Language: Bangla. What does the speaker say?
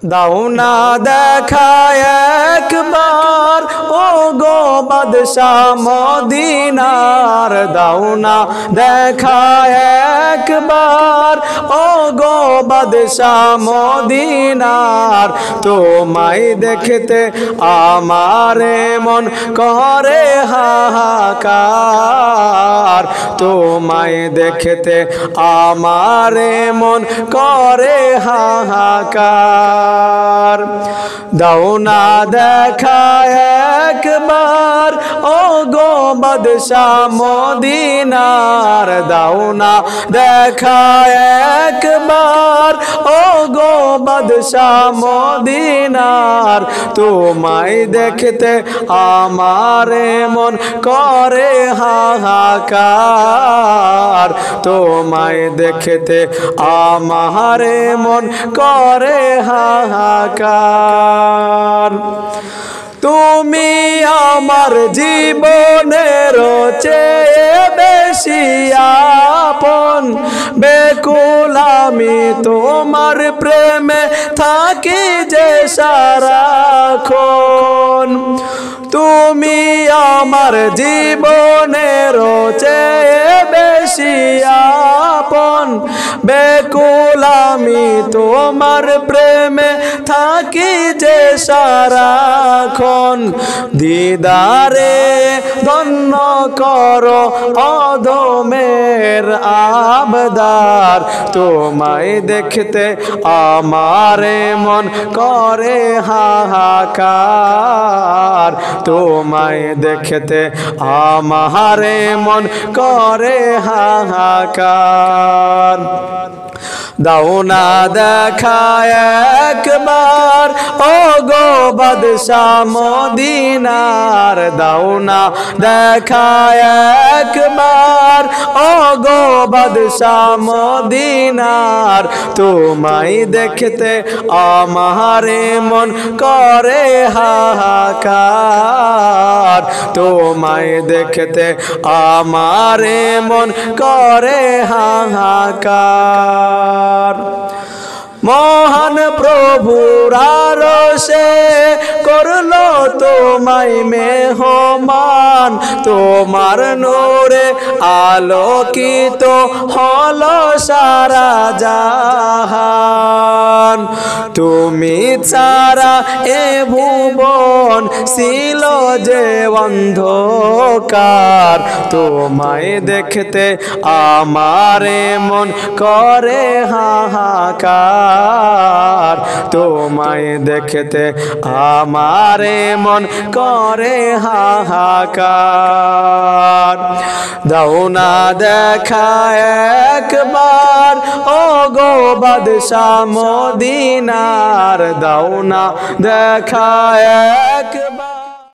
দাও না দেখা একবার ও গো বাদশাহ মদিনার দাও না দেখা একবার ও গো বাদশাহ মদিনার তোমায় দেখতে আমারে মন করে হাহাকার তোমায় দেখতে আমারে মন করে হাহাকার দাও না দেখা একবার ও গো বাদশাহ মদিনার দাও না দেখা একবার ও গো বাদশাহ মদিনার তোমায় দেখতে আমারে মন করে হাহাকার তোমায় দেখতে আমারে মন করে হাহাকার তুমি আমার জীবনের চেয়ে বেশি আপন বেকুল আমি তোমার প্রেমে থাকি যে সারাক্ষণ তুমি আমার জীবনের চেয়ে বেশি আপন বেকুল আমি তোমার প্রেমে থাকি যে সারাক্ষণ দিদারে ধন্য করো অধমের আবদার তোমায় দেখতে আমারে মন করে হাহাকার তোমায় দেখতে আমারে মন করে হাহাকার দাও না দেখা একবার ও গো বাদশাহ মদিনার দাও না দেখা একবার ও গো বাদশাহ মদিনার তোমায় দেখতে আমারে মন করে হাহাকার তোমায় দেখতে আমারে মন করে হাহাকার মহান প্রভুর আরশে করলো তোমায় মেহমান তোমার নূরে আলোকিত হলো সারা জাহান তুমি ছাড়া এ ভুবন ছিল যে অন্ধকার তোমায় দেখতে আমারে মন করে হাহাকার তোমায় দেখতে আমারে মন করে হাহাকার দাও না দেখা একবার ও গো বাদশাহ মদিনার দাও না দেখা একবার